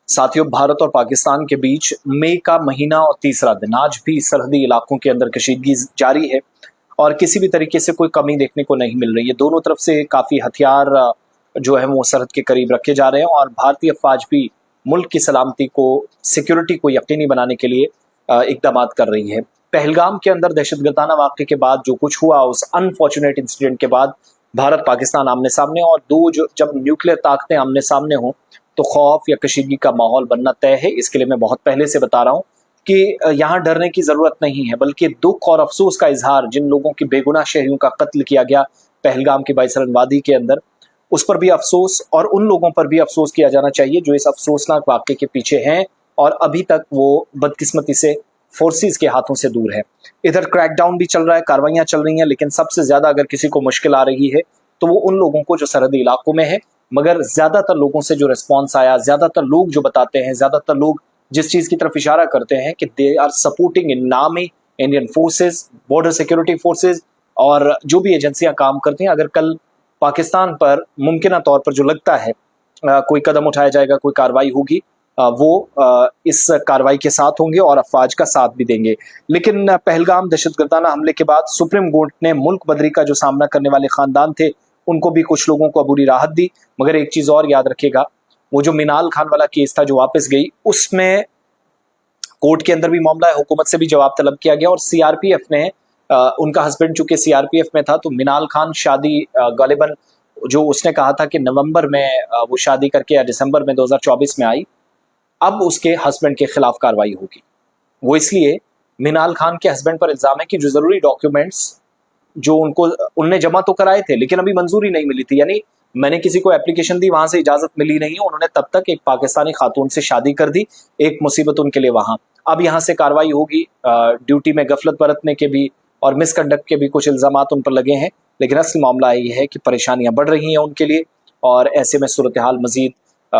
साथियों, भारत और पाकिस्तान के बीच मई का महीना और तीसरा दिन आज भी सरहदी इलाकों के अंदर कशीदगी जारी है और किसी भी तरीके से कोई कमी देखने को नहीं मिल रही है। दोनों तरफ से काफी हथियार जो है वो सरहद के करीब रखे जा रहे हैं और भारतीय फौज भी मुल्क की सलामती को, सिक्योरिटी को यकीनी बनाने के लिए इकदाम कर रही है। पहलगाम के अंदर दहशतगर्दाना वाक़े के बाद जो कुछ हुआ, उस अनफॉर्चुनेट इंसिडेंट के बाद भारत पाकिस्तान आमने सामने और जब न्यूक्लियर ताकतें आमने सामने हों तो खौफ या कशीदगी का माहौल बनना तय है। इसके लिए मैं बहुत पहले से बता रहा हूँ कि यहाँ डरने की जरूरत नहीं है, बल्कि दुख और अफसोस का इजहार जिन लोगों की बेगुनाह शहरियों का कत्ल किया गया पहलगाम की बाइसरन वादी के अंदर, उस पर भी अफसोस और उन लोगों पर भी अफसोस किया जाना चाहिए जो इस अफसोसनाक वाक़े के पीछे हैं और अभी तक वो बदकिस्मती से फोर्सेस के हाथों से दूर है। इधर क्रैकडाउन भी चल रहा है, कार्रवाइयां चल रही हैं, लेकिन सबसे ज्यादा अगर किसी को मुश्किल आ रही है तो वो उन लोगों को जो सरहदी इलाकों में है। मगर ज्यादातर लोगों से जो रिस्पॉन्स आया, ज्यादातर लोग जो बताते हैं, ज्यादातर लोग जिस चीज की तरफ इशारा करते हैं कि they are supporting in army, Indian forces, border security forces और जो भी एजेंसियां काम करती हैं, अगर कल पाकिस्तान पर मुमकिन तौर पर जो लगता है कोई कदम उठाया जाएगा, कोई कार्रवाई होगी, वो इस कार्रवाई के साथ होंगे और अफवाज का साथ भी देंगे। लेकिन पहलगाम दहशतगर्दाना हमले के बाद सुप्रीम कोर्ट ने मुल्क बदरी का जो सामना करने वाले खानदान थे उनको भी कुछ लोगों को अबूरी राहत दी। मगर एक चीज और याद रखिएगा, वो जो मिनाल खान वाला केस था जो वापस गई, उसमें कोर्ट के अंदर भी मामला है, हुकूमत से भी जवाब तलब किया गया और सीआरपीएफ ने उनका हस्बैंड चूंकि सीआरपीएफ में था तो मिनाल खान शादी गालिबन जो उसने कहा था कि नवंबर में वो शादी करके या दिसंबर में 2024 में आई, अब उसके हस्बैंड के खिलाफ कार्रवाई होगी। वो इसलिए मिनाल खान के हस्बैंड पर इल्जाम है कि जो जरूरी डॉक्यूमेंट्स जो उनने जमा तो कराए थे लेकिन अभी मंजूरी नहीं मिली थी, यानी मैंने किसी को एप्लीकेशन दी, वहां से इजाजत मिली नहीं, उन्होंने तब तक एक पाकिस्तानी खातून से शादी कर दी, एक मुसीबत उनके लिए वहां। अब यहाँ से कार्रवाई होगी, ड्यूटी में गफलत बरतने के भी और मिसकंडक्ट के भी कुछ इल्जाम उन पर लगे हैं, लेकिन असल मामला ये है कि परेशानियां बढ़ रही हैं उनके लिए और ऐसे में सूरत हाल मजीद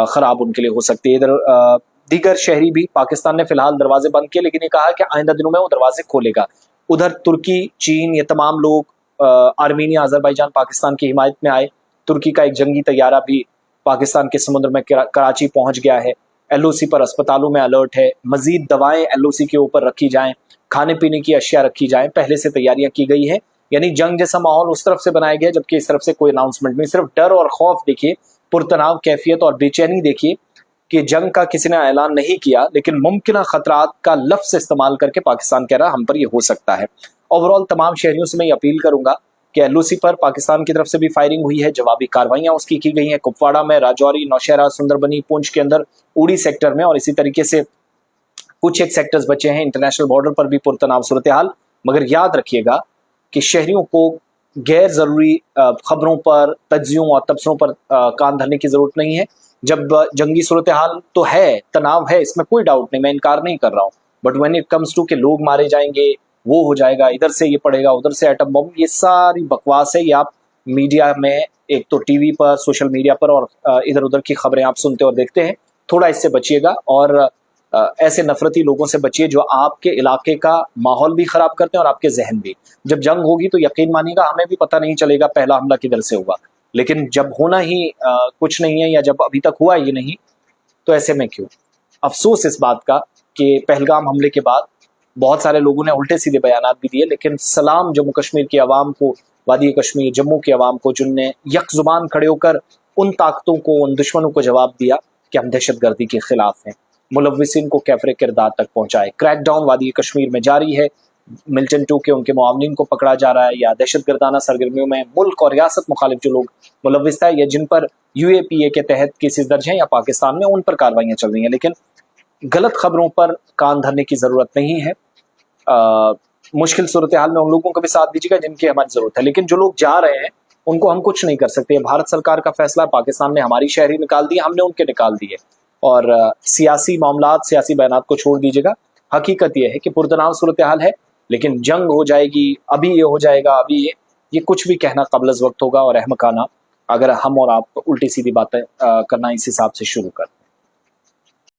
खराब उनके लिए हो सकती है। इधर दीगर शहरी भी, पाकिस्तान ने फिलहाल दरवाजे बंद किए लेकिन ये कहा कि आइंदा दिनों में वो दरवाजे खोलेगा। उधर तुर्की, चीन, ये तमाम लोग, आर्मीनिया, अजरबैजान पाकिस्तान की हिमायत में आए। तुर्की का एक जंगी तैयारा भी पाकिस्तान के समुद्र में कराची पहुंच गया है। एलओसी पर अस्पतालों में अलर्ट है, मजीद दवाएं एलओसी के ऊपर रखी जाएं, खाने पीने की अशिया रखी जाएं, पहले से तैयारियां की गई है। यानी जंग जैसा माहौल उस तरफ से बनाया गया, जबकि इस तरफ से कोई अनाउंसमेंट नहीं, सिर्फ डर और खौफ देखिए, पुरतनाव कैफियत और बेचैनी देखिए कि जंग का किसी ने ऐलान नहीं किया लेकिन मुमकिन खतरात का लफ्ज इस्तेमाल करके पाकिस्तान कह रहा हम पर यह हो सकता है। ओवरऑल तमाम शहरियों से मैं ये अपील करूंगा कि एलओसी पर पाकिस्तान की तरफ से भी फायरिंग हुई है, जवाबी कार्रवाइयां उसकी की गई हैं, कुपवाड़ा में, राजौरी, नौशहरा, सुंदरबनी, पुंछ के अंदर, उड़ी सेक्टर में और इसी तरीके से कुछ एक सेक्टर्स बचे हैं। इंटरनेशनल बॉर्डर पर भी पुरतनाव सूरत हाल। मगर याद रखिएगा कि शहरियों को गैर जरूरी खबरों पर, तज्जियों और तबसरों पर कान धरने की जरूरत नहीं है। जब जंगी सूरत हाल तो है, तनाव है, इसमें कोई डाउट नहीं, मैं इनकार नहीं कर रहा हूँ, but when it comes to के लोग मारे जाएंगे, वो हो जाएगा, इधर से ये पड़ेगा, उधर से एटम बम, ये सारी बकवास है। ये आप मीडिया में, एक तो टीवी पर, सोशल मीडिया पर और इधर उधर की खबरें आप सुनते और देखते हैं, थोड़ा इससे बचिएगा और ऐसे नफरती लोगों से बचिए जो आपके इलाके का माहौल भी खराब करते हैं और आपके जहन भी। जब जंग होगी तो यकीन मानिएगा हमें भी पता नहीं चलेगा पहला हमला किधर से हुआ, लेकिन जब होना ही कुछ नहीं है या जब अभी तक हुआ ही नहीं तो ऐसे में क्यों। अफसोस इस बात का कि पहलगाम हमले के बाद बहुत सारे लोगों ने उल्टे सीधे बयान भी दिए, लेकिन सलाम जम्मू कश्मीर की आवाम को, वादी कश्मीर, जम्मू की आवाम को, जिनने यक जुबान खड़े होकर उन ताकतों को, उन दुश्मनों को जवाब दिया कि हम दहशतगर्दी के खिलाफ हैं, मुलव्विसिन को कैफरे किरदार तक पहुंचाए। क्रैकडाउन वादी कश्मीर में जारी है, मिल्टन 2 के उनके मुआवनीन को पकड़ा जा रहा है या दहशतगर्दाना सरगर्मियों में मुल्क और रियासत मुखालिफ जो लोग मुलव्विस है या जिन पर यूएपीए के तहत केसेस दर्ज हैं या पाकिस्तान में, उन पर कार्रवाइयां चल रही हैं। लेकिन गलत खबरों पर कान धरने की जरूरत नहीं है। मुश्किल सूरत हाल में उन लोगों को भी साथ दीजिएगा जिनकी हमारी जरूरत है, लेकिन जो लोग जा रहे हैं उनको हम कुछ नहीं कर सकते। भारत सरकार का फैसला, पाकिस्तान ने हमारी शहरी निकाल दिए, हमने उनके निकाल दिए और सियासी मामलात, सियासी बयानात को छोड़ दीजिएगा। हकीकत यह है कि पुरतनाव सूरत हाल है, लेकिन जंग हो जाएगी, अभी ये हो जाएगा, अभी ये कुछ भी कहना कबल वक्त होगा और अहमकाना अगर हम और आप उल्टी सीधी बातें करना इस हिसाब से शुरू कर।